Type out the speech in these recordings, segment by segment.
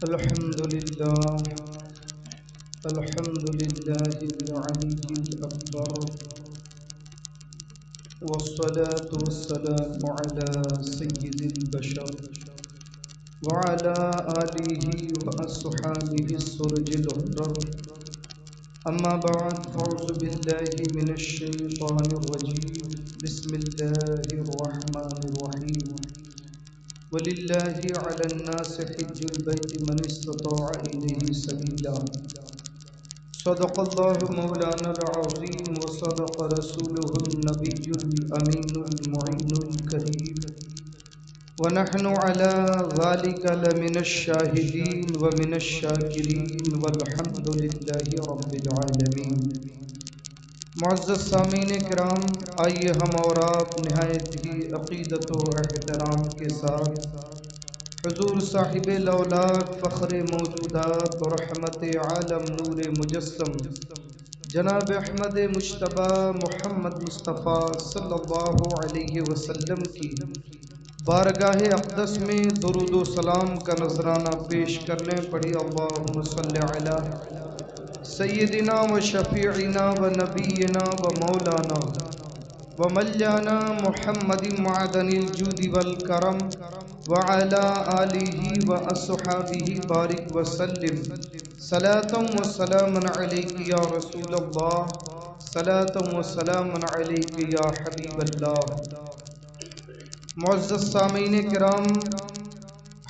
الحمد لله الحمد لله العلي الأكبر، والصلاة والسلام على سيد البشر وعلى آله وأصحابه السرج الغرر. أما بعد، فأعوذ بالله من الشيطان الرجيم. بسم الله الرحمن الرحيم. ولله على الناس حج البيت من استطاع إليه سبيلا. صدق الله مولانا العظيم، وصدق رسوله النبي الأمين المعين الكريم، ونحن على ذلك لمن الشاهدين ومن الشاكرين، والحمد لله رب العالمين. معزز سامعین کرام، آئیے ہم اور آپ نہایت ہی عقیدت و احترام کے ساتھ حضور صاحب لولاک فخر موجودات اور رحمت عالم نور مجسم جناب احمد مجتبی محمد مصطفیٰ صلی اللہ علیہ وسلم کی بارگاہ اقدس میں درود و سلام کا نذرانہ پیش کرنے پڑھی. اللہم صلی علی سیدنا و شفیعنا و نبینا و مولانا و ملیانا محمد معدن الجود والکرم وعلى آلہ و اصحابہ بارک وسلم. صلاة و سلام علیک یا رسول اللہ، صلاة و سلام علیک یا حبیب اللہ. معزز سامعین کرام،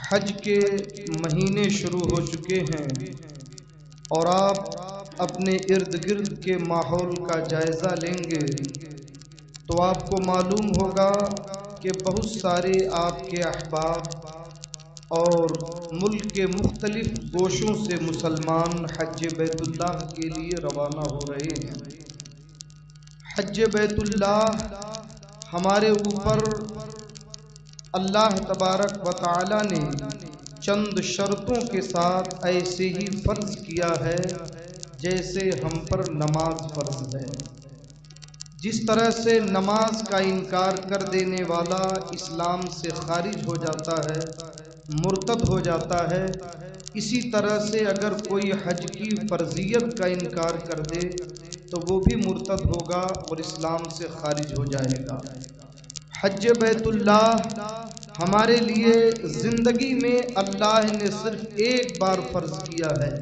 حج کے مہینے شروع ہو چکے ہیں اور آپ اپنے ارد گرد کے ماحول کا جائزہ لیں گے تو آپ کو معلوم ہوگا کہ بہت سارے آپ کے احباب اور ملک کے مختلف گوشوں سے مسلمان حج بیت اللہ کے لیے روانہ ہو رہے ہیں. حج بیت اللہ ہمارے اوپر اللہ تبارک و تعالی نے چند شرطوں کے ساتھ ایسے ہی فرض کیا ہے جیسے ہم پر نماز فرض ہے. جس طرح سے نماز کا انکار کر دینے والا اسلام سے خارج ہو جاتا ہے، مرتد ہو جاتا ہے، اسی طرح سے اگر کوئی حج کی فرضیت کا انکار کر دے تو وہ بھی مرتد ہوگا اور اسلام سے خارج ہو جائے گا. حج بیت اللہ ہمارے لیے زندگی میں اللہ نے صرف ایک بار فرض کیا ہے،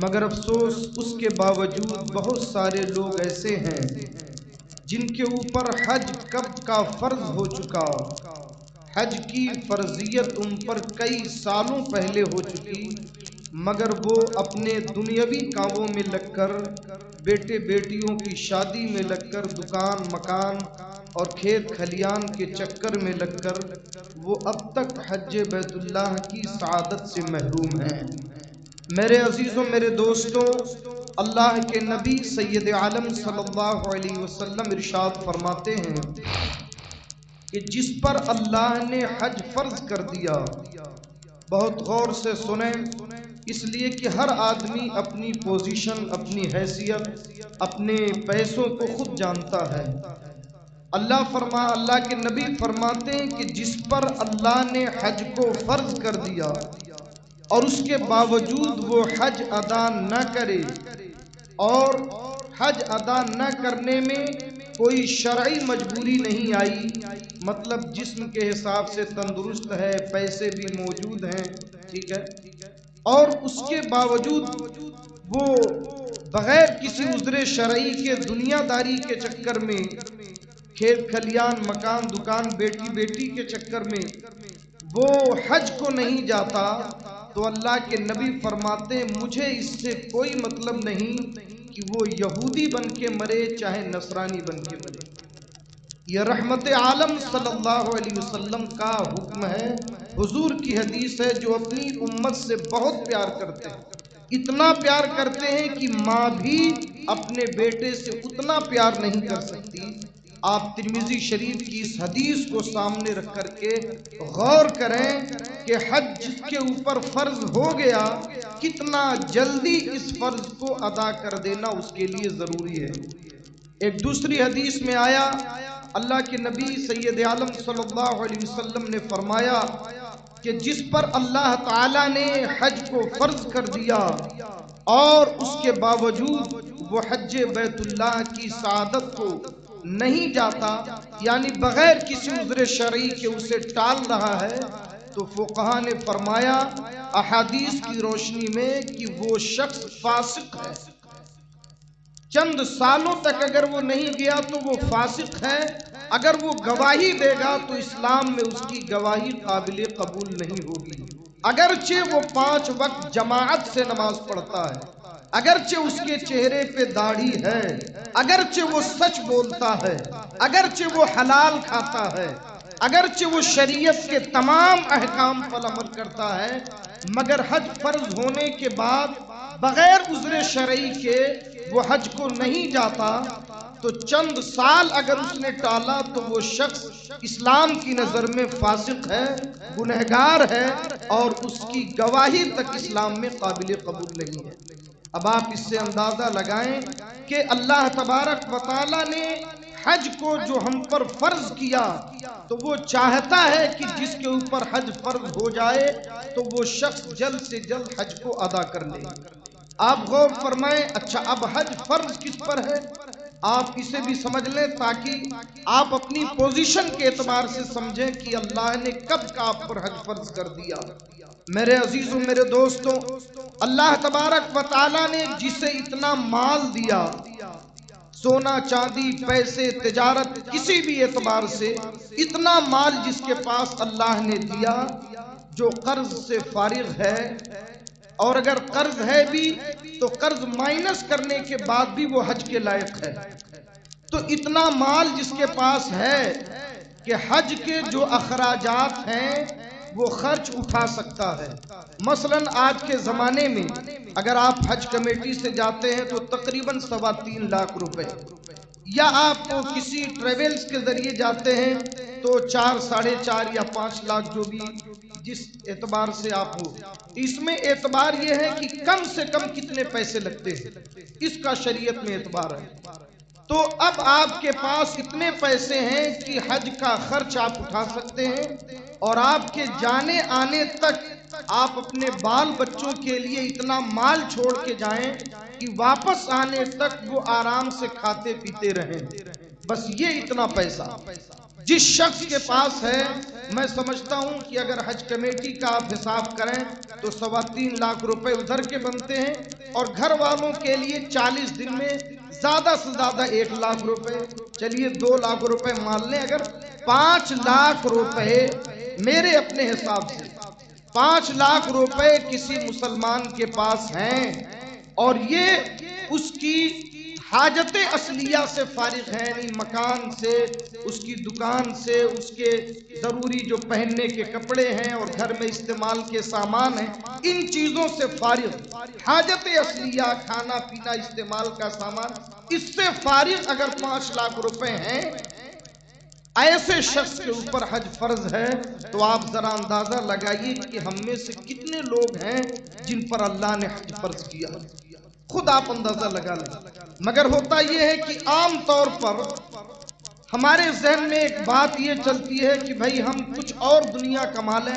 مگر افسوس اس کے باوجود بہت سارے لوگ ایسے ہیں جن کے اوپر حج کب کا فرض ہو چکا، حج کی فرضیت ان پر کئی سالوں پہلے ہو چکی، مگر وہ اپنے دنیاوی کاموں میں لگ کر، بیٹے بیٹیوں کی شادی میں لگ کر، دکان مکان اور کھیت کھلیان کے چکر میں لگ کر وہ اب تک حج بیت اللہ کی سعادت سے محروم ہیں. میرے عزیزوں، میرے دوستوں، اللہ کے نبی سید عالم صلی اللہ علیہ وسلم ارشاد فرماتے ہیں کہ جس پر اللہ نے حج فرض کر دیا، بہت غور سے سنیں، اس لیے کہ ہر آدمی اپنی پوزیشن، اپنی حیثیت، اپنے پیسوں کو خود جانتا ہے. اللہ کے نبی فرماتے ہیں کہ جس پر اللہ نے حج کو فرض کر دیا اور اس کے باوجود وہ حج ادا نہ کرے، اور حج ادا نہ کرنے میں کوئی شرعی مجبوری نہیں آئی، مطلب جسم کے حساب سے تندرست ہے، پیسے بھی موجود ہیں، ٹھیک ہے، اور اس کے باوجود وہ بغیر کسی عذر شرعی کے دنیا داری کے چکر میں، کھیت کھلیان مکان دکان بیٹی بیٹی کے چکر میں وہ حج کو نہیں جاتا، تو اللہ کے نبی فرماتے ہیں مجھے اس سے کوئی مطلب نہیں کہ وہ یہودی بن کے مرے چاہے نصرانی بن کے مرے. یہ رحمت عالم صلی اللہ علیہ وسلم کا حکم ہے، حضور کی حدیث ہے، جو اپنی امت سے بہت پیار کرتے ہیں. اتنا پیار کرتے ہیں کہ ماں بھی اپنے بیٹے سے اتنا پیار نہیں کر سکتی. آپ ترمذی شریف کی اس حدیث کو سامنے رکھ کر کے غور کریں کہ حج جس کے اوپر فرض ہو گیا، کتنا جلدی اس فرض کو ادا کر دینا اس کے لیے ضروری ہے. ایک دوسری حدیث میں آیا، اللہ کے نبی سید عالم صلی اللہ علیہ وسلم نے فرمایا کہ جس پر اللہ تعالیٰ نے حج کو فرض کر دیا اور اس کے باوجود وہ حج بیت اللہ کی سعادت کو نہیں جاتا، یعنی بغیر کسی عذر شرعی کے اسے ٹال رہا ہے، تو فقہا نے فرمایا احادیث کی روشنی میں کہ وہ شخص فاسق ہے۔ چند سالوں تک اگر وہ نہیں گیا تو وہ فاسق ہے، اگر وہ گواہی دے گا تو اسلام میں اس کی گواہی قابل قبول نہیں ہوگی، اگرچہ وہ 5 وقت جماعت سے نماز پڑھتا ہے، اگرچہ اس کے چہرے پہ داڑھی ہے، اگرچہ وہ سچ بولتا ہے، اگرچہ وہ حلال کھاتا ہے، اگرچہ وہ شریعت کے تمام احکام پر عمل کرتا ہے، مگر حج فرض ہونے کے بعد بغیر عذر شرعی کے وہ حج کو نہیں جاتا، تو چند سال اگر اس نے ٹالا تو وہ شخص اسلام کی نظر میں فاسق ہے، گنہگار ہے، اور اس کی گواہی تک اسلام میں قابل قبول نہیں ہے۔ اب آپ اس سے اندازہ لگائیں کہ اللہ تبارک و تعالیٰ نے حج کو جو ہم پر فرض کیا تو وہ چاہتا ہے کہ جس کے اوپر حج فرض ہو جائے تو وہ شخص جلد سے جلد حج کو ادا کر لے۔ آپ غور فرمائیں، اچھا اب حج فرض کس پر ہے؟ آپ اسے بھی سمجھ لیں تاکہ آپ اپنی پوزیشن کے اعتبار سے سمجھیں کہ اللہ نے کب کا آپ پر حج فرض کر دیا۔ میرے عزیزوں، میرے دوستوں، اللہ تبارک و تعالیٰ نے جسے اتنا مال دیا، سونا چاندی پیسے تجارت کسی بھی اعتبار سے اتنا مال جس کے پاس اللہ نے دیا، جو قرض سے فارغ ہے، اور اگر قرض ہے بھی تو قرض مائنس کرنے کے بعد بھی وہ حج کے لائق ہے، تو اتنا مال جس کے پاس ہے کہ حج کے جو اخراجات ہیں وہ خرچ اٹھا سکتا ہے۔ مثلا آج کے زمانے میں اگر آپ حج کمیٹی سے جاتے ہیں تو تقریباً 3.25 لاکھ روپے، یا آپ کسی ٹریولز کے ذریعے جاتے ہیں تو 4 ساڑھے 4 یا 5 لاکھ، جو بھی جس اعتبار سے آپ ہو، اس میں اعتبار یہ ہے کہ کم سے کم کتنے پیسے لگتے ہیں، اس کا شریعت میں اعتبار ہے۔ تو اب آپ کے پاس اتنے پیسے ہیں کہ حج کا خرچ آپ اٹھا سکتے ہیں، اور آپ کے جانے آنے تک آپ اپنے بال بچوں کے لیے اتنا مال چھوڑ کے جائیں کہ واپس آنے تک وہ آرام سے کھاتے پیتے رہیں، بس یہ اتنا پیسہ جس شخص کے پاس ہے۔ میں سمجھتا ہوں کہ اگر حج کمیٹی کا آپ حساب کریں تو 3.25 لاکھ روپے ادھر کے بنتے ہیں، اور گھر والوں کے لیے 40 دن میں زیادہ سے زیادہ 1 لاکھ روپے، چلیے 2 لاکھ روپے مان لیں، اگر 5 لاکھ روپے میرے اپنے حساب سے 5 لاکھ روپے کسی مسلمان کے پاس ہیں، اور یہ اس کی حاجت اصلیہ سے فارغ ہے، یعنی مکان سے، اس کی دکان سے، اس کے ضروری جو پہننے کے کپڑے ہیں اور گھر میں استعمال کے سامان ہیں، ان چیزوں سے فارغ، حاجت اصلیہ کھانا پینا استعمال کا سامان، اس سے فارغ اگر 5 لاکھ روپے ہیں، ایسے شخص کے اوپر حج فرض ہے، تو آپ ذرا اندازہ لگائیے کہ ہم میں سے کتنے لوگ ہیں جن پر اللہ نے حج فرض کیا، خود آپ اندازہ لگا لیں۔ مگر ہوتا یہ ہے کہ عام طور پر ہمارے ذہن میں ایک بات یہ چلتی ہے کہ بھائی ہم کچھ اور دنیا کما لیں،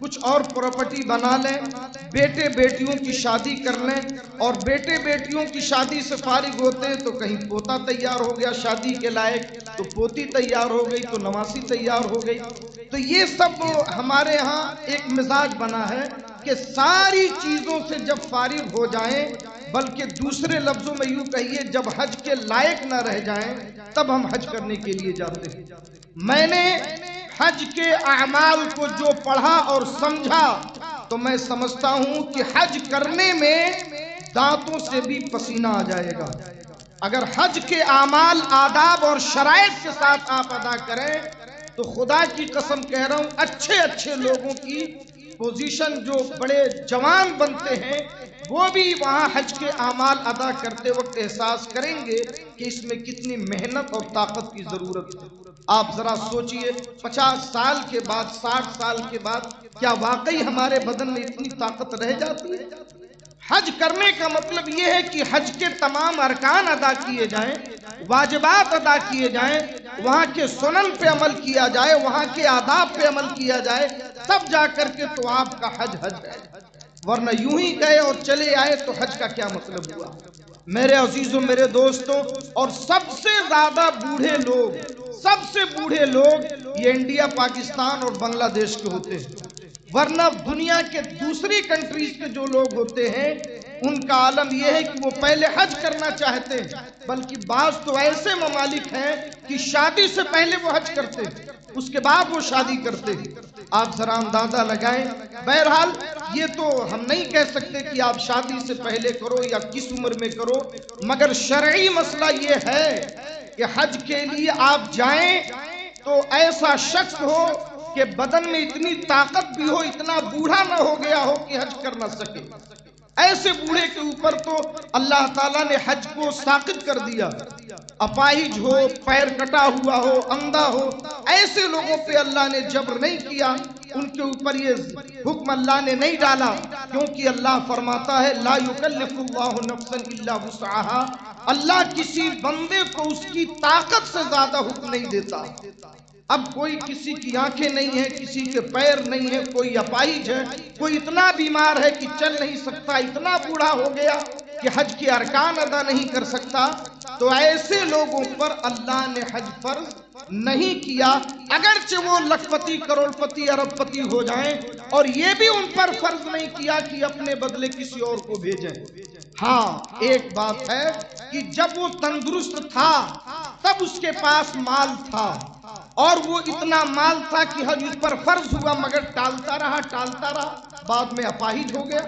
کچھ اور پراپرٹی بنا لیں، بیٹے بیٹیوں کی شادی کر لیں، اور بیٹے بیٹیوں کی شادی سے فارغ ہوتے ہیں تو کہیں پوتا تیار ہو گیا شادی کے لائق، تو پوتی تیار ہو گئی تو نواسی تیار ہو گئی۔ تو یہ سب ہمارے ہاں ایک مزاج بنا ہے کہ ساری چیزوں سے جب فارغ ہو جائیں، بلکہ دوسرے لفظوں میں یوں کہیے جب حج کے لائق نہ رہ جائیں تب ہم حج کرنے کے لیے جاتے ہیں۔ میں نے حج کے اعمال کو جو پڑھا اور سمجھا تو میں سمجھتا ہوں کہ حج کرنے میں دانتوں سے بھی پسینہ آ جائے گا۔ اگر حج کے اعمال آداب اور شرائط کے ساتھ آپ ادا کریں تو خدا کی قسم کہہ رہا ہوں اچھے اچھے لوگوں کی پوزیشن، جو بڑے جوان بنتے ہیں، وہ بھی وہاں حج کے اعمال ادا کرتے وقت احساس کریں گے کہ اس میں کتنی محنت اور طاقت کی ضرورت ہے۔ آپ ذرا سوچئے 50 سال کے بعد، 60 سال کے بعد کیا واقعی ہمارے بدن میں اتنی طاقت رہ جاتی ہے؟ حج کرنے کا مطلب یہ ہے کہ حج کے تمام ارکان ادا کیے جائیں، واجبات ادا کیے جائیں، وہاں کے سنن پہ عمل کیا جائے، وہاں کے آداب پہ عمل کیا جائے، تب جا کر کے تو آپ کا حج حج ہے، ورنہ یوں ہی گئے اور چلے آئے تو حج کا کیا مطلب ہوا؟ میرے عزیزوں، میرے دوستوں، اور سب سے زیادہ بوڑھے لوگ یہ انڈیا، پاکستان اور بنگلہ دیش کے ہوتے ہیں، ورنہ دنیا کے دوسری کنٹریز کے جو لوگ ہوتے ہیں ان کا عالم یہ ہے کہ وہ پہلے حج کرنا چاہتے ہیں، بلکہ بعض تو ایسے ممالک ہیں کہ شادی سے پہلے وہ حج کرتے ہیں، اس کے بعد وہ شادی کرتے ہیں۔ آپ ذرا اندازہ لگائیں۔ بہرحال یہ تو ہم نہیں کہہ سکتے کہ آپ شادی سے پہلے کرو یا کس عمر میں کرو، مگر شرعی مسئلہ یہ ہے کہ حج کے لیے آپ جائیں تو ایسا شخص ہو کہ بدن میں اتنی طاقت بھی ہو، اتنا بوڑھا نہ ہو گیا ہو کہ حج کر نہ سکے۔ ایسے بوڑھے کے اوپر تو اللہ تعالیٰ نے حج کو ساقط کر دیا۔ اپاہج ہو، پیر کٹا ہوا ہو، اندھا ہو، ایسے لوگوں پہ اللہ نے جبر نہیں کیا، ان کے اوپر یہ حکم اللہ نے نہیں ڈالا، کیونکہ اللہ فرماتا ہے لا یکلف اللہ نفسا الا وسعها، اللہ کسی بندے کو اس کی طاقت سے زیادہ حکم نہیں دیتا۔ اب کوئی کسی کی آنکھیں نہیں ہیں، کسی کے پیر نہیں ہیں، کوئی اپاہج ہے، کوئی اتنا بیمار ہے کہ چل نہیں سکتا، اتنا بوڑھا ہو گیا کہ حج کے ارکان ادا نہیں کر سکتا، تو ایسے لوگوں پر اللہ نے حج فرض نہیں کیا، اگرچہ وہ لکھ پتی، کروڑ پتی، ارب پتی ہو جائیں، اور یہ بھی ان پر فرض نہیں کیا کہ اپنے بدلے کسی اور کو بھیجیں۔ ہاں ایک بات ہے کہ جب وہ تندرست تھا تب اس کے پاس مال تھا، اور وہ اتنا مال تھا کہ حج اس پر فرض ہوا، مگر ٹالتا رہا، بعد میں اپاہج ہو گیا،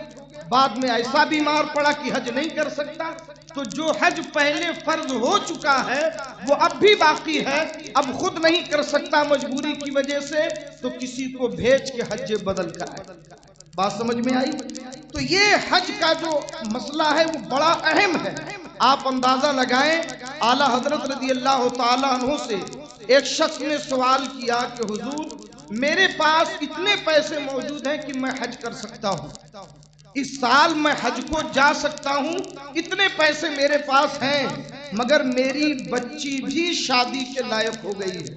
بعد میں ایسا بیمار پڑا کہ حج نہیں کر سکتا۔ تو جو حج پہلے فرض ہو چکا ہے وہ اب بھی باقی ہے، اب خود نہیں کر سکتا مجبوری کی وجہ سے، تو کسی کو بھیج کے حج بدل کرائے۔ بات سمجھ میں آئی؟ تو یہ حج کا جو مسئلہ ہے وہ بڑا اہم ہے۔ آپ اندازہ لگائیں، اعلیٰ حضرت رضی اللہ تعالیٰ عنہ سے ایک شخص نے سوال کیا کہ حضور میرے پاس اتنے پیسے موجود ہیں کہ میں حج کر سکتا ہوں، اس سال میں حج کو جا سکتا ہوں، اتنے پیسے میرے پاس ہیں، مگر میری بچی بھی شادی کے لائق ہو گئی ہے۔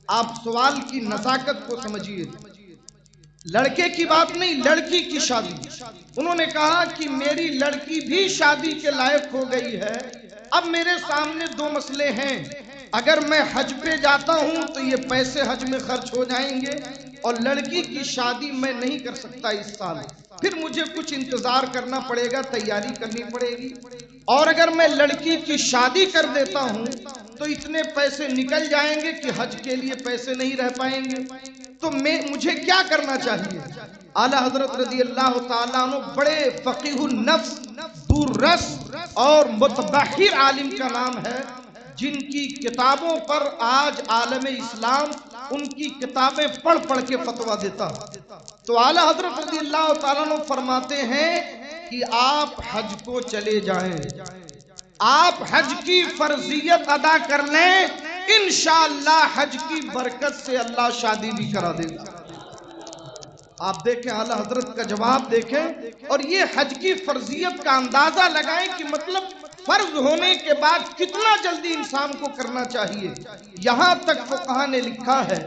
آپ سوال کی نزاکت کو سمجھیے، لڑکے کی بات نہیں، لڑکی کی شادی۔ انہوں نے کہا کہ میری لڑکی بھی شادی کے لائق ہو گئی ہے، اب میرے سامنے دو مسئلے ہیں، اگر میں حج پہ جاتا ہوں تو یہ پیسے حج میں خرچ ہو جائیں گے، اور لڑکی کی شادی میں نہیں کر سکتا اس سال، پھر مجھے کچھ انتظار کرنا پڑے گا، تیاری کرنی پڑے گی، اور اگر میں لڑکی کی شادی کر دیتا ہوں تو اتنے پیسے نکل جائیں گے کہ حج کے لیے پیسے نہیں رہ پائیں گے، تو مجھے کیا کرنا چاہیے؟ اعلیٰ حضرت رضی اللہ تعالیٰ عنہ بڑے فقیہ النفس، دور رس اور متبحر عالم کا نام ہے، جن کی کتابوں پر آج عالم اسلام ان کی کتابیں پڑھ کے فتویٰ دیتا۔ تو اعلیٰ حضرت رضی اللہ تعالیٰ عنہ فرماتے ہیں کہ آپ حج کو چلے جائیں، آپ حج کی فرضیت ادا کر لیں، انشاءاللہ حج کی برکت سے اللہ شادی بھی کرا دے گا۔ آپ دیکھیں اعلیٰ حضرت کا جواب دیکھیں، اور یہ حج کی فرضیت کا اندازہ لگائیں کہ مطلب فرض ہونے کے بعد کتنا جلدی انسان کو کرنا چاہیے۔ یہاں تک فقہاء نے لکھا ہے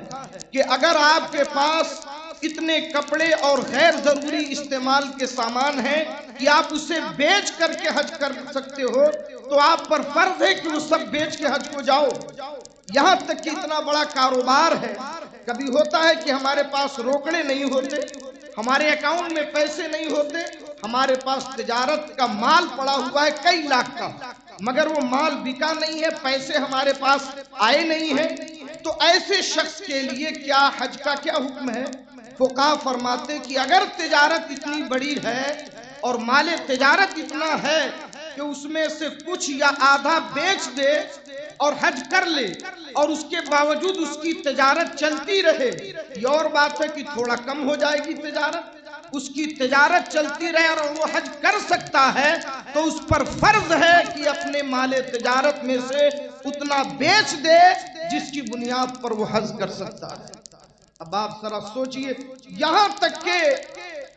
کہ اگر آپ کے پاس اتنے کپڑے اور غیر ضروری استعمال کے سامان ہیں کہ آپ اسے بیچ کر کے حج کر سکتے ہو، تو آپ پر فرض ہے کہ وہ سب بیچ کے حج کو جاؤ۔ یہاں تک کہ اتنا بڑا کاروبار ہے، کبھی ہوتا ہے کہ ہمارے پاس روکڑے نہیں ہوتے، ہمارے اکاؤنٹ میں پیسے نہیں ہوتے، ہمارے پاس تجارت کا مال پڑا ہوا ہے کئی لاکھ کا، مگر وہ مال بکا نہیں ہے، پیسے ہمارے پاس آئے نہیں ہیں، تو ایسے شخص کے لیے کیا حج کا کیا حکم ہے؟ فقہاء فرماتے کہ اگر تجارت اتنی بڑی ہے اور مال تجارت اتنا ہے کہ اس میں سے کچھ یا آدھا بیچ دے اور حج کر لے، اور اس کے باوجود اس کی تجارت چلتی رہے، یہ اور بات ہے کہ تھوڑا کم ہو جائے گی تجارت، اس کی تجارت چلتی رہے اور وہ حج کر سکتا ہے، تو اس پر فرض ہے کہ اپنے مال تجارت میں سے اتنا بیچ دے جس کی بنیاد پر وہ حج کر سکتا ہے۔ اب آپ ذرا سوچئے، یہاں تک کہ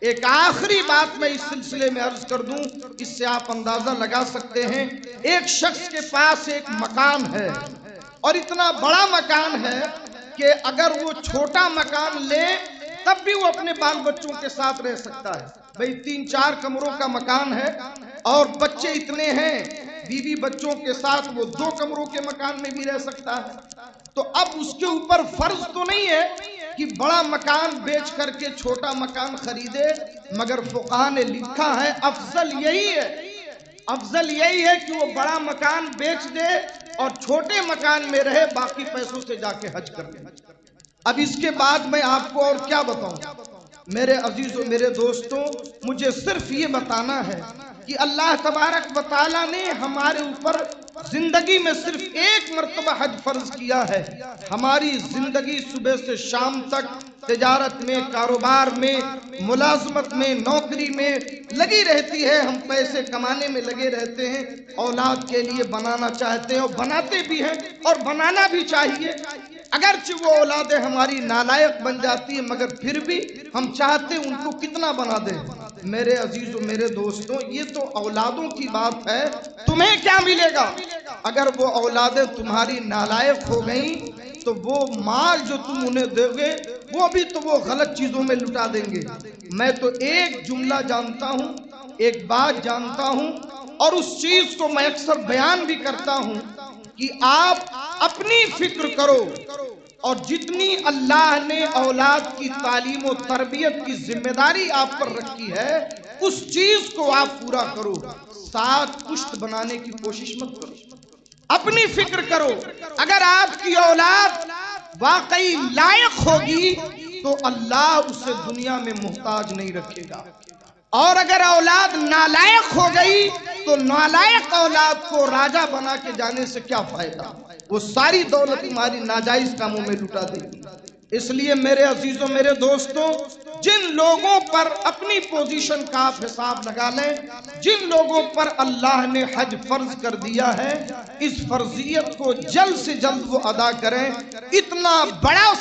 ایک آخری بات میں اس سلسلے میں عرض کر دوں، اس سے آپ اندازہ لگا سکتے ہیں، ایک شخص کے پاس ایک مکان ہے اور اتنا بڑا مکان ہے کہ اگر وہ چھوٹا مکان لے تب بھی وہ اپنے بال بچوں کے ساتھ رہ سکتا ہے. بھئی 3-4 کمروں کا مکان ہے اور بچے اتنے ہیں، بیوی بچوں کے ساتھ وہ 2 کمروں کے مکان میں بھی رہ سکتا ہے. تو اب اس کے اوپر فرض تو نہیں ہے کہ بڑا مکان بیچ کر کے چھوٹا مکان خریدے، مگر فقہاء نے لکھا ہے افضل یہی ہے کہ وہ بڑا مکان بیچ دے اور چھوٹے مکان میں رہے، باقی پیسوں سے جا کے حج کر لے. اب اس کے بعد میں آپ کو اور کیا بتاؤں میرے عزیزوں میرے دوستوں، مجھے صرف یہ بتانا ہے کہ اللہ تبارک و تعالیٰ نے ہمارے اوپر زندگی میں صرف ایک مرتبہ حج فرض کیا ہے. ہماری زندگی صبح سے شام تک تجارت میں، کاروبار میں، ملازمت میں، نوکری میں لگی رہتی ہے. ہم پیسے کمانے میں لگے رہتے ہیں، اولاد کے لیے بنانا چاہتے ہیں اور بناتے بھی ہیں اور بنانا بھی چاہیے. اگرچہ وہ اولادیں ہماری نالائق بن جاتی ہیں مگر پھر بھی ہم چاہتے ہیں ان کو کتنا بنا دیں. میرے عزیزوں میرے دوستوں، یہ تو اولادوں کی بات ہے. تمہیں کیا ملے گا اگر وہ اولادیں تمہاری نالائق ہو گئیں؟ تو وہ مال جو تم انہیں دو گے وہ بھی تو وہ غلط چیزوں میں لٹا دیں گے. میں تو ایک جملہ جانتا ہوں، ایک بات جانتا ہوں، اور اس چیز کو میں اکثر بیان بھی کرتا ہوں کہ آپ اپنی فکر کرو اور جتنی اللہ نے اولاد کی تعلیم و تربیت کی ذمہ داری آپ پر رکھی ہے اس چیز کو آپ پورا کرو. ساتھ پشت بنانے کی کوشش مت کرو. اپنی فکر کرو. اگر آپ کی اولاد واقعی لائق ہوگی تو اللہ اسے دنیا میں محتاج نہیں رکھے گا، اور اگر اولاد نالائق ہو گئی تو نالائق اولاد کو راجہ بنا کے جانے سے کیا فائدہ؟ وہ ساری دولت تمہاری ناجائز کاموں میں لٹا دے گی. اس لیے میرے عزیزوں میرے دوستوں، جن لوگوں پر اپنی پوزیشن کا آپ حساب لگا لیں، جن لوگوں پر اللہ نے حج فرض کر دیا ہے، اس فرضیت کو جلد سے جلد وہ ادا کریں. اتنا بڑا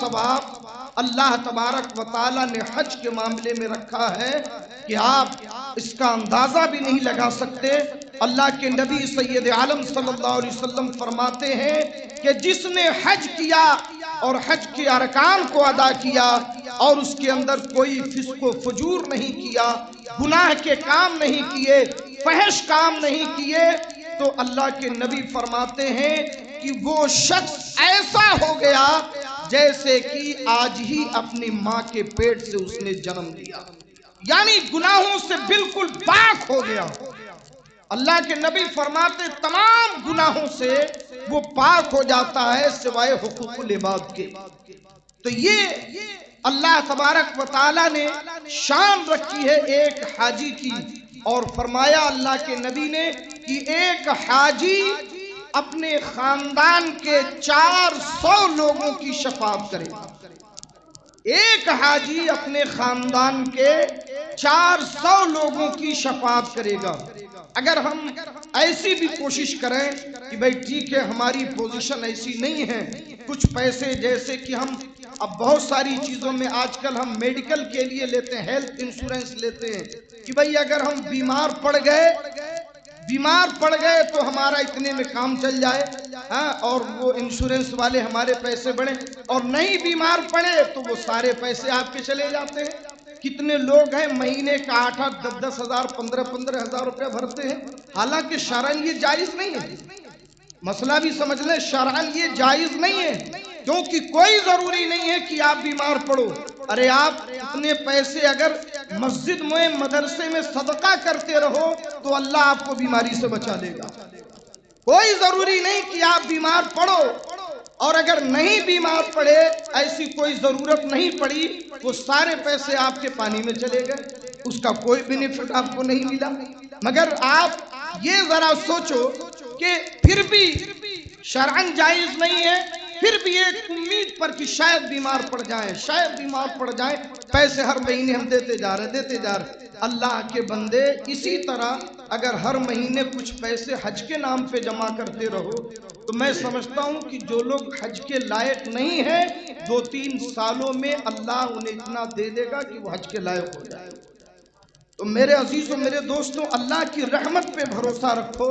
ثواب اللہ تبارک و تعالیٰ نے حج کے معاملے میں رکھا ہے کہ آپ اس کا اندازہ بھی نہیں لگا سکتے. اللہ کے نبی سید عالم صلی اللہ علیہ وسلم فرماتے ہیں کہ جس نے حج کیا اور حج کے ارکان کو ادا کیا اور اس کے اندر کوئی فسق و فجور نہیں کیا، گناہ کے کام نہیں کیے، فحش کام نہیں کیے، تو اللہ کے نبی فرماتے ہیں کہ وہ شخص ایسا ہو گیا جیسے کہ آج ہی اپنی ماں کے پیٹ سے اس نے جنم لیا، یعنی گناہوں سے بالکل پاک ہو گیا. اللہ کے نبی فرماتے تمام گناہوں سے وہ پاک ہو جاتا ہے سوائے حقوق العباد کے. تو یہ اللہ تبارک و تعالیٰ نے شان رکھی ہے ایک حاجی کی، اور فرمایا اللہ کے نبی نے کہ ایک حاجی اپنے خاندان کے 400 لوگوں کی شفاعت کرے گا. ایک حاجی اپنے خاندان کے 400 لوگوں کی شفاعت کرے گا. اگر ہم ایسی بھی کوشش کریں کہ بھئی ٹھیک ہے ہماری پوزیشن ایسی نہیں ہے، کچھ پیسے جیسے کہ ہم اب بہت ساری چیزوں میں آج کل ہم میڈیکل کے لیے لیتے ہیں، ہیلتھ انشورنس لیتے ہیں کہ بھئی اگر ہم بیمار پڑ گئے تو ہمارا اتنے میں کام چل جائے، اور وہ انشورنس والے ہمارے پیسے بڑھیں، اور نہیں بیمار پڑے تو وہ سارے پیسے آپ کے چلے جاتے ہیں. کتنے لوگ ہیں مہینے کا 8-8, 10-10 ہزار, 15-15 ہزار روپے بھرتے ہیں، حالانکہ شرعاً یہ جائز نہیں ہے. مسئلہ بھی سمجھ لیں، شرعاً یہ جائز نہیں ہے، کیونکہ کوئی ضروری نہیں ہے کہ آپ بیمار پڑو. ارے آپ اتنے پیسے اگر مسجد میں مدرسے میں صدقہ کرتے رہو تو اللہ آپ کو بیماری سے بچا لے گا. کوئی ضروری نہیں کہ آپ بیمار پڑو، اور اگر نہیں بیمار پڑے، ایسی کوئی ضرورت نہیں پڑی، وہ سارے پیسے آپ کے پانی میں چلے گئے، اس کا کوئی بینیفٹ آپ کو نہیں ملا. مگر آپ یہ ذرا سوچو کہ پھر بھی شرعاً جائز نہیں ہے، پھر بھی ایک امید پر کہ شاید بیمار پڑ جائیں، پیسے ہر مہینے ہم دیتے جا رہے. اللہ کے بندے اسی طرح اگر ہر مہینے کچھ پیسے حج کے نام پہ جمع کرتے رہو تو میں سمجھتا ہوں کہ جو لوگ حج کے لائق نہیں ہیں 2-3 سالوں میں اللہ انہیں اتنا دے دے گا کہ وہ حج کے لائق ہو جائے. تو میرے عزیزوں میرے دوستوں، اللہ کی رحمت پہ بھروسہ رکھو.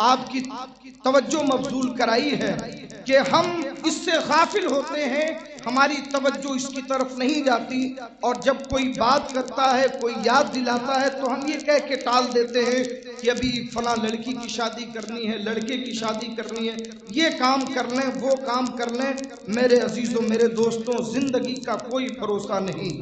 آپ کی توجہ مبذول کرائی ہے کہ ہم اس سے غافل ہوتے ہیں، ہماری توجہ اس کی طرف نہیں جاتی، اور جب کوئی بات کرتا ہے، کوئی یاد دلاتا ہے تو ہم یہ کہہ کے ٹال دیتے ہیں کہ ابھی فلاں لڑکی کی شادی کرنی ہے، لڑکے کی شادی کرنی ہے، یہ کام کر لیں، وہ کام کر لیں۔ میرے عزیزوں، میرے دوستوں، زندگی کا کوئی بھروسہ نہیں۔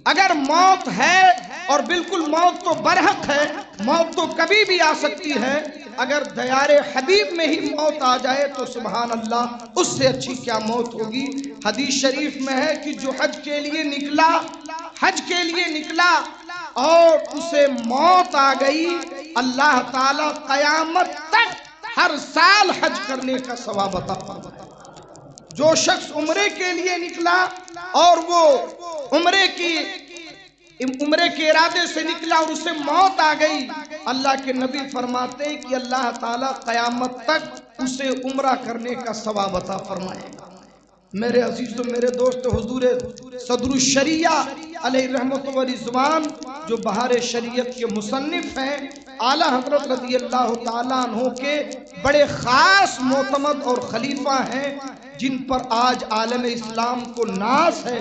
اگر موت ہے، اور بالکل موت تو برحق ہے، موت تو کبھی بھی آ سکتی ہے، اگر دیار حبیب میں ہی موت آ جائے تو سبحان اللہ، اس سے اچھی کیا موت ہوگی۔ حدیث شریف میں ہے کہ جو حج کے لیے نکلا اور اسے موت آ گئی، اللہ تعالیٰ قیامت تک ہر سال حج کرنے کا ثواب عطا فرمائے۔ جو شخص عمرے کے لیے نکلا اور وہ عمرے کے ارادے سے نکلا اور اسے موت آ گئی، اللہ کے نبی فرماتے ہیں کہ اللہ تعالیٰ قیامت تک اسے عمرہ کرنے کا ثواب عطا فرمائے گا۔ میرے عزیزوں، میرے دوست، حضور صدر الشریعہ علیہ رحمت و رضوان جو بہار شریعت کے مصنف ہیں، اعلیٰ حضرت رضی اللہ تعالیٰ عنہ کے بڑے خاص معتمد اور خلیفہ ہیں، جن پر آج عالم اسلام کو ناز ہے۔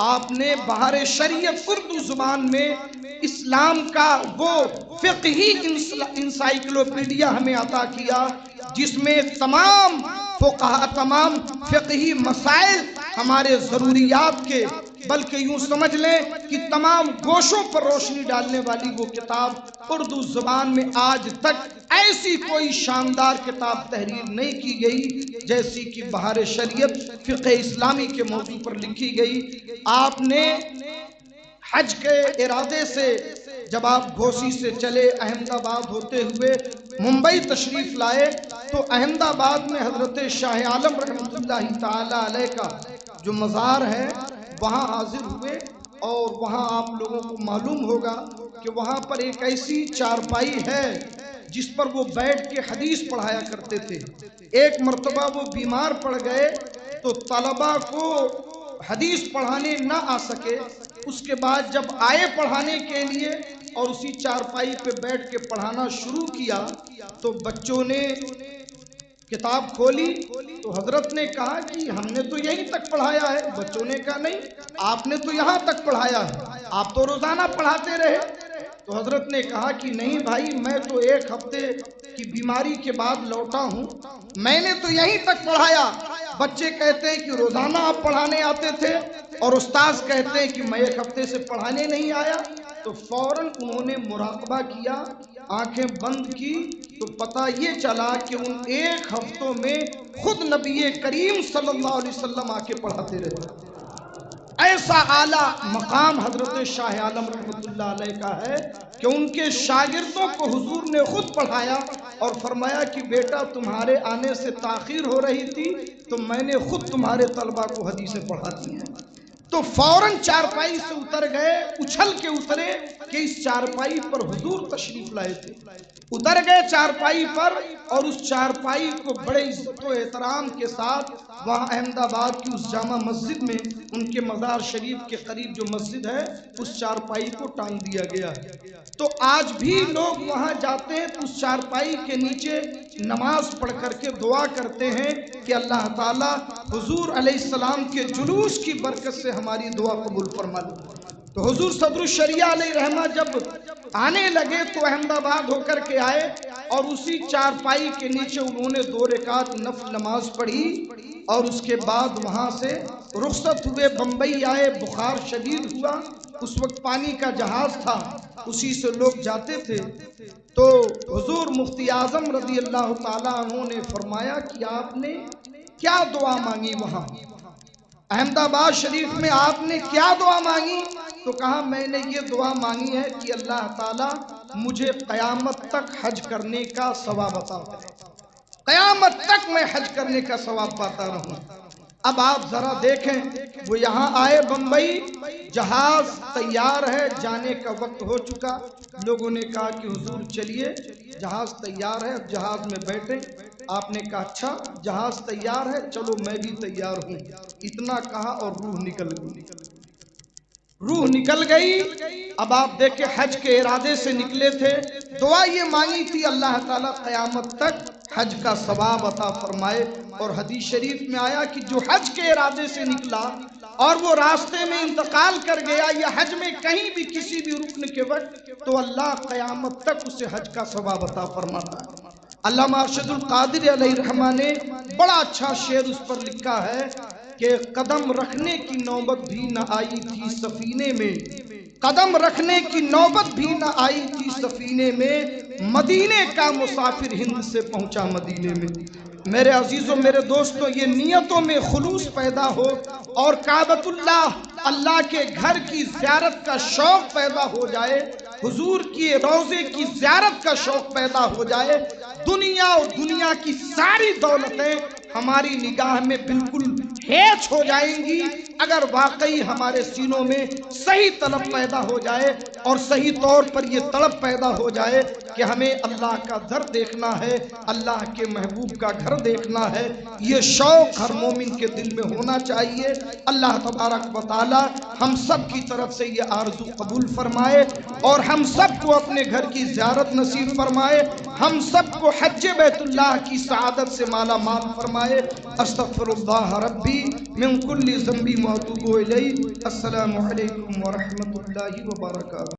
آپ نے بہار شریعت اردو زبان میں اسلام کا وہ فقہی انسائیکلوپیڈیا ہمیں عطا کیا، جس میں تمام فقہی مسائل ہمارے ضروریات کے، بلکہ یوں سمجھ لیں کہ تمام گوشوں پر روشنی ڈالنے والی وہ کتاب اردو زبان میں آج تک ایسی کوئی شاندار کتاب تحریر نہیں کی گئی جیسی کہ بہار شریعت فقہ اسلامی کے موضوع پر لکھی گئی۔ آپ نے حج کے ارادے سے جب آپ گھوسی سے چلے، احمد آباد ہوتے ہوئے ممبئی تشریف لائے، تو احمد آباد میں حضرت شاہ عالم رحمت اللہ تعالی علیہ کا جو مزار ہے وہاں حاضر ہوئے، اور وہاں آپ لوگوں کو معلوم ہوگا کہ وہاں پر ایک ایسی چارپائی ہے جس پر وہ بیٹھ کے حدیث پڑھایا کرتے تھے۔ ایک مرتبہ وہ بیمار پڑ گئے تو طلبہ کو حدیث پڑھانے نہ آ سکے، اس کے بعد جب آئے پڑھانے کے لیے اور اسی چارپائی پہ بیٹھ کے پڑھانا شروع کیا تو بچوں نے کتاب کھولی تو حضرت نے کہا کہ ہم نے تو یہیں تک پڑھایا ہے۔ بچوں نے کہا نہیں، آپ نے تو یہاں تک پڑھایا ہے، آپ تو روزانہ پڑھاتے رہے۔ تو حضرت نے کہا کہ نہیں بھائی، میں تو ایک ہفتے کی بیماری کے بعد لوٹا ہوں، میں نے تو یہیں تک پڑھایا۔ بچے کہتے ہیں کہ روزانہ آپ پڑھانے آتے تھے، اور استاذ کہتے ہیں کہ میں ایک ہفتے سے پڑھانے نہیں آیا۔ تو فوراً انہوں نے مراقبہ کیا، آنکھیں بند کی، تو پتہ یہ چلا کہ ان ایک ہفتوں میں خود نبی کریم صلی اللہ علیہ وسلم آ کے پڑھاتے رہے۔ ایسا اعلیٰ مقام حضرت شاہ عالم رحمت اللہ علیہ کا ہے کہ ان کے شاگردوں کو حضور نے خود پڑھایا اور فرمایا کہ بیٹا تمہارے آنے سے تاخیر ہو رہی تھی تو میں نے خود تمہارے طلبہ کو حدیثیں پڑھاتی ہیں۔ تو فوراً چارپائی سے اتر گئے، اچھل کے اترے کہ اس چارپائی پر حضور تشریف لائے تھے۔ اتر گئے چارپائی پر، اور اس چارپائی کو بڑے عزت و احترام کے ساتھ وہاں احمد آباد کی اس جامع مسجد میں، ان کے مزار شریف کے قریب جو مسجد ہے، اس چارپائی کو ٹانگ دیا گیا ہے۔ تو آج بھی لوگ وہاں جاتے ہیں تو اس چارپائی کے نیچے نماز پڑھ کر کے دعا کرتے ہیں کہ اللہ تعالیٰ حضور علیہ السلام کے جلوس کی برکت سے ہماری دعا قبول فرما لے۔ تو حضور صدر الشریعہ علیہ رحمہ جب آنے لگے تو احمد آباد ہو کر کے آئے، اور اسی چارپائی کے نیچے انہوں نے 2 رکعت نفل نماز پڑھی، اور اس کے بعد وہاں سے رخصت ہوئے، بمبئی آئے۔ بخار شدید ہوا، اس وقت پانی کا جہاز تھا، اسی سے لوگ جاتے تھے۔ تو حضور مفتی اعظم رضی اللہ تعالیٰ عنہ نے فرمایا کہ آپ نے کیا دعا مانگی وہاں احمد آباد شریف میں، آپ نے کیا دعا مانگی؟ تو کہا میں نے یہ دعا مانگی ہے کہ اللہ تعالیٰ مجھے قیامت تک حج کرنے کا ثواب عطا کرے، قیامت تک میں حج کرنے کا ثواب پاتا رہوں۔ اب آپ ذرا دیکھیں، وہ یہاں آئے بمبئی، جہاز تیار ہے، جانے کا وقت ہو چکا، لوگوں نے کہا کہ حضور چلیے جہاز تیار ہے، اب جہاز میں بیٹھیں۔ آپ نے کہا اچھا جہاز تیار ہے، چلو میں بھی تیار ہوں۔ اتنا کہا اور روح نکل گئی۔ اب آپ دیکھیں حج کے ارادے سے نکلے تھے، دعا یہ مانگی تھی اللہ تعالیٰ قیامت تک حج کا ثواب عطا فرمائے۔ اور حدیث شریف میں آیا کہ جو حج کے ارادے سے نکلا اور وہ راستے میں انتقال کر گیا یا حج میں کہیں بھی کسی بھی رکن کے وقت، تو اللہ قیامت تک اسے حج کا ثواب عطا فرماتا ہے۔ علامہ ارشد القادری علیہ الرحمہ نے بڑا اچھا شعر اس پر لکھا ہے کہ قدم رکھنے کی نوبت بھی نہ آئی تھی سفینے میں، قدم رکھنے کی نوبت بھی نہ آئی تھی سفینے میں، مدینے کا مسافر ہند سے پہنچا مدینے میں۔ میرے عزیزوں، میرے دوستوں، یہ نیتوں میں خلوص پیدا ہو اور کعبۃ اللہ کے گھر کی زیارت کا شوق پیدا ہو جائے، حضور کی روضے کی زیارت کا شوق پیدا ہو جائے، دنیا اور دنیا کی ساری دولتیں ہماری نگاہ میں بالکل ہیچ ہو جائیں گی اگر واقعی ہمارے سینوں میں صحیح طلب پیدا ہو جائے اور صحیح طور پر یہ طلب پیدا ہو جائے کہ ہمیں اللہ کا در دیکھنا ہے، اللہ کے محبوب کا گھر دیکھنا ہے۔ یہ شوق ہر مومن کے دل میں ہونا چاہیے۔ اللہ تبارک و تعالی ہم سب کی طرف سے یہ آرزو قبول فرمائے اور ہم سب کو اپنے گھر کی زیارت نصیب فرمائے، ہم سب کو حج بیت اللہ کی سعادت سے مالا مال فرمائے۔ استغفر اللہ ربی من کل ذنب واتوب الیہ۔ السلام علیکم ورحمۃ اللہ وبرکاتہ۔